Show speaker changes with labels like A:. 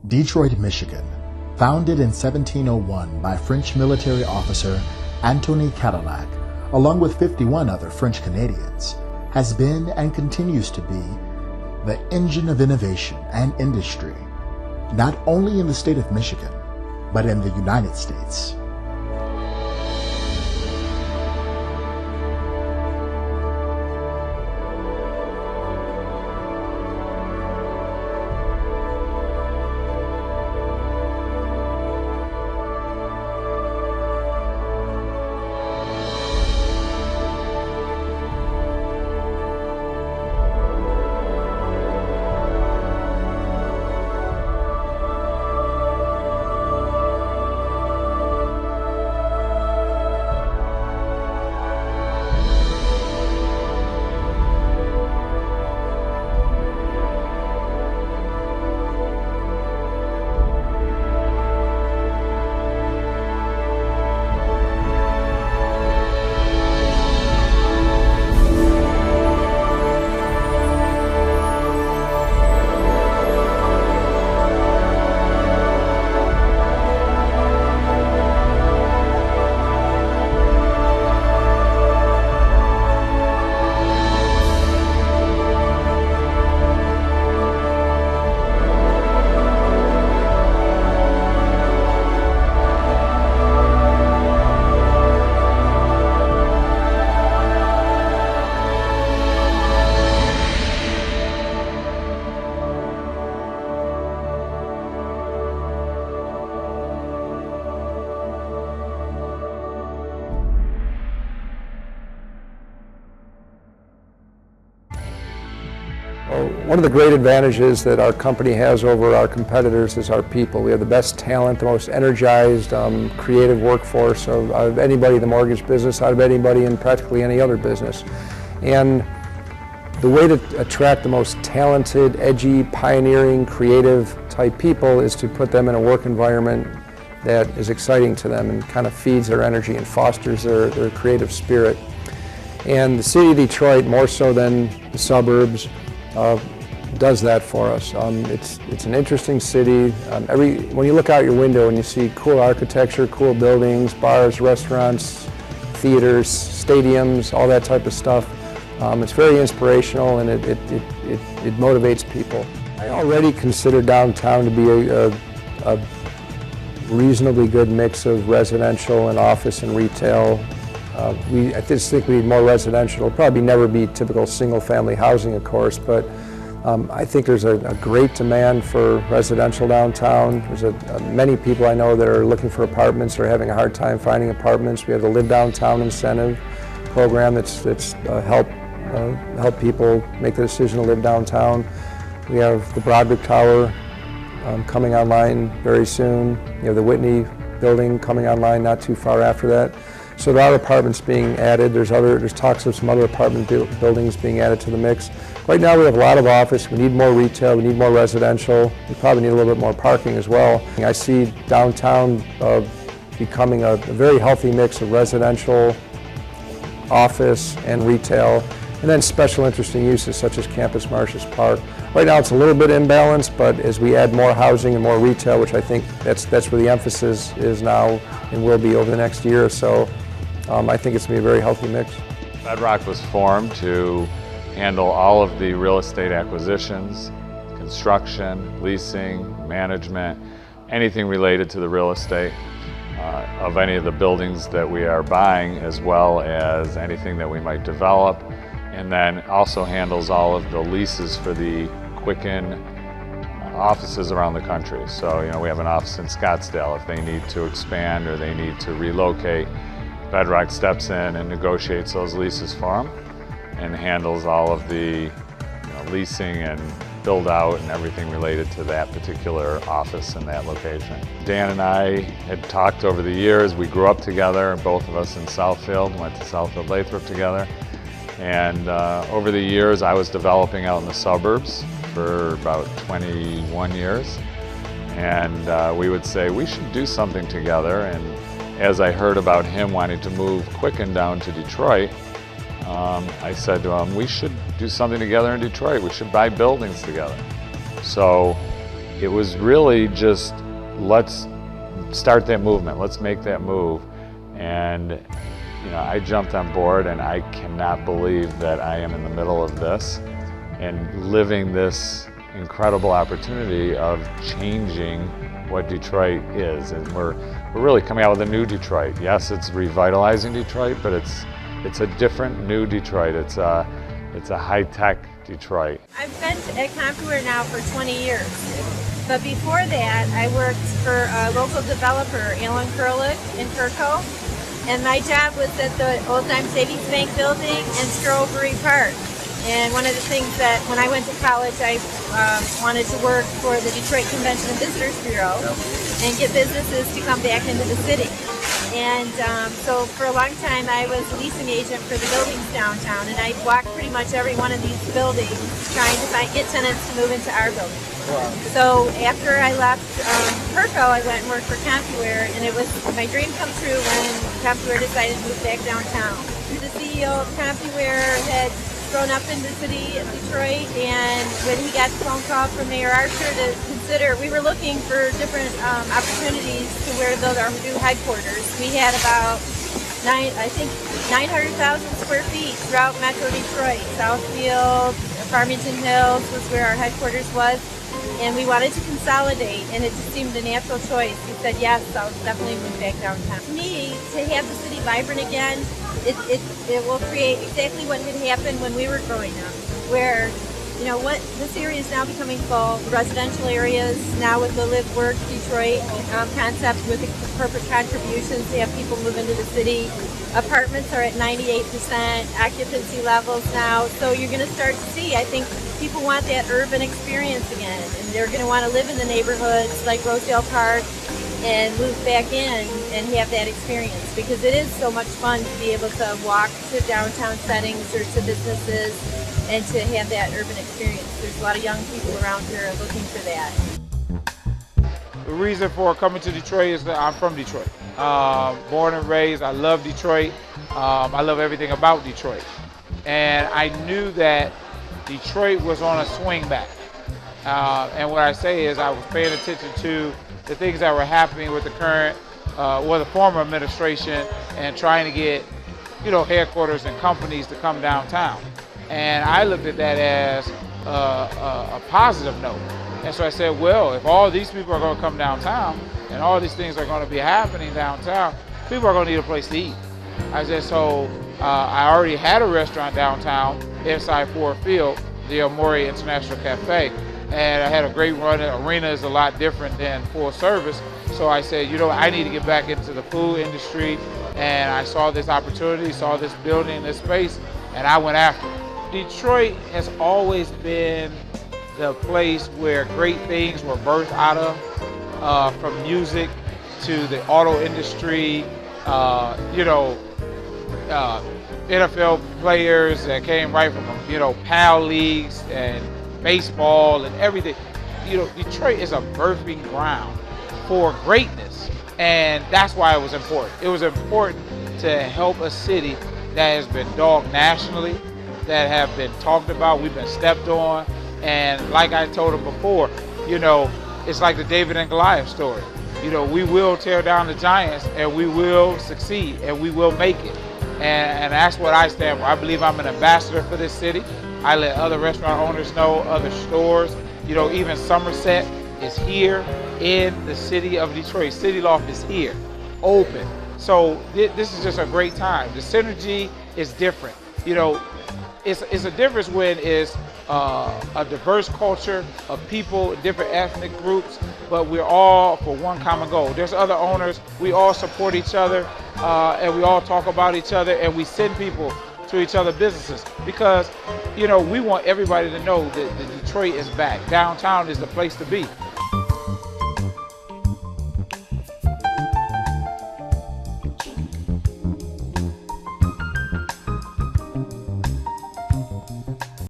A: Detroit, Michigan, founded in 1701 by French military officer Antoine Cadillac, along with 51 other French Canadians, has been and continues to be the engine of innovation and industry, not only in the state of Michigan, but in the United States.
B: One of the great advantages that our company has over our competitors is our people. We have the best talent, the most energized, creative workforce of anybody in the mortgage business, out of anybody in practically any other business. And the way to attract the most talented, edgy, pioneering, creative type people is to put them in a work environment that is exciting to them and kind of feeds their energy and fosters their creative spirit. And the city of Detroit, more so than the suburbs, does that for us. It's an interesting city. When you look out your window and you see cool architecture, cool buildings, bars, restaurants, theaters, stadiums, all that type of stuff, it's very inspirational and it motivates people. I already consider downtown to be a reasonably good mix of residential and office and retail. I just think we need more residential. It'll probably never be typical single-family housing, of course, but I think there's a great demand for residential downtown. There's many people I know that are looking for apartments or having a hard time finding apartments. We have the Live Downtown incentive program that's help people make the decision to live downtown. We have the Broderick Tower coming online very soon. You have the Whitney building coming online not too far after that. So there are apartments being added. There's talks of some other apartment buildings being added to the mix. Right now we have a lot of office. We need more retail. We need more residential. We probably need a little bit more parking as well. I see downtown becoming a very healthy mix of residential, office, and retail, and then special interesting uses such as Campus Martius Park. Right now it's a little bit imbalanced, but as we add more housing and more retail, which I think that's where the emphasis is now and will be over the next year or so, I think it's going to be a very healthy mix.
C: Bedrock was formed to handle all of the real estate acquisitions, construction, leasing, management, anything related to the real estate of any of the buildings that we are buying, as well as anything that we might develop, and then also handles all of the leases for the Quicken offices around the country. So, we have an office in Scottsdale. If they need to expand or they need to relocate, Bedrock steps in and negotiates those leases for them and handles all of the leasing and build out and everything related to that particular office in that location. Dan and I had talked over the years. We grew up together, both of us in Southfield, went to Southfield Lathrop together. And over the years, I was developing out in the suburbs for about 21 years. And we would say, we should do something together. And as I heard about him wanting to move Quicken down to Detroit, I said to him, we should do something together in Detroit. We should buy buildings together. So it was really just, let's start that movement, let's make that move. And you know, I jumped on board, and I cannot believe that I am in the middle of this and living this incredible opportunity of changing what Detroit is. And we're really coming out with a new Detroit. Yes, it's revitalizing Detroit, but it's a different new Detroit. It's a high-tech Detroit.
D: I've been at CompuWare now for 20 years. But before that, I worked for a local developer, Alan Kurlick in Kirko. And my job was at the Old Time Savings Bank building in Strawberry Park. And one of the things that when I went to college, I wanted to work for the Detroit Convention and Visitors Bureau and get businesses to come back into the city. And so for a long time, I was a leasing agent for the buildings downtown, and I walked pretty much every one of these buildings trying to get tenants to move into our building. Wow. So after I left Kirko, I went and worked for CompuWare, and it was my dream come true when CompuWare decided to move back downtown. The CEO of CompuWare had grown up in the city of Detroit, and when he got the phone call from Mayor Archer to consider, we were looking for different opportunities to where to build our new headquarters. We had about 900,000 square feet throughout Metro Detroit. Southfield, Farmington Hills was where our headquarters was, and we wanted to consolidate, and it just seemed a natural choice. We said yes, I'll definitely move back downtown. To me, to have the city vibrant again, it will create exactly what had happened when we were growing up, where, you know, what this area is now becoming full. Residential areas now with the Live Work Detroit concept with the corporate contributions to have people move into the city. Apartments are at 98% occupancy levels now, so you're going to start to see, I think people want that urban experience again, and they're going to want to live in the neighborhoods like Rosedale Park and move back in and have that experience, because it is so much fun to be able to walk to downtown settings or to businesses and to have that urban experience. There's a lot of young people around here looking for that.
E: The reason for coming to Detroit is that I'm from Detroit. Born and raised, I love Detroit. I love everything about Detroit. And I knew that Detroit was on a swing back. And what I say is I was paying attention to the things that were happening with the current, or the former administration, and trying to get, you know, headquarters and companies to come downtown. And I looked at that as a positive note. And so I said, well, if all these people are going to come downtown and all these things are going to be happening downtown, people are going to need a place to eat. I said, so I already had a restaurant downtown inside Ford Field, the Amore International Cafe. And I had a great run. The arena is a lot different than full service. So I said, you know, I need to get back into the food industry. And I saw this opportunity, saw this building, this space, and I went after it. Detroit has always been the place where great things were birthed out of, from music to the auto industry, you know, NFL players that came right from, you know, PAL leagues and baseball and everything. You know, Detroit is a birthing ground for greatness, and that's why it was important. It was important to help a city that has been dogged nationally, that have been talked about, we've been stepped on, and like I told them before, you know, it's like the David and Goliath story. You know, we will tear down the giants, and we will succeed, and we will make it. And that's what I stand for. I believe I'm an ambassador for this city. I let other restaurant owners know, other stores, you know, even Somerset is here in the city of Detroit. City Loft is here, open. So this is just a great time. The synergy is different. You know, it's a difference when it's a diverse culture of people, different ethnic groups, but we're all for one common goal. There's other owners, we all support each other, and we all talk about each other, and we send people to each other's businesses, because, you know, we want everybody to know that Detroit is back. Downtown is the place to be.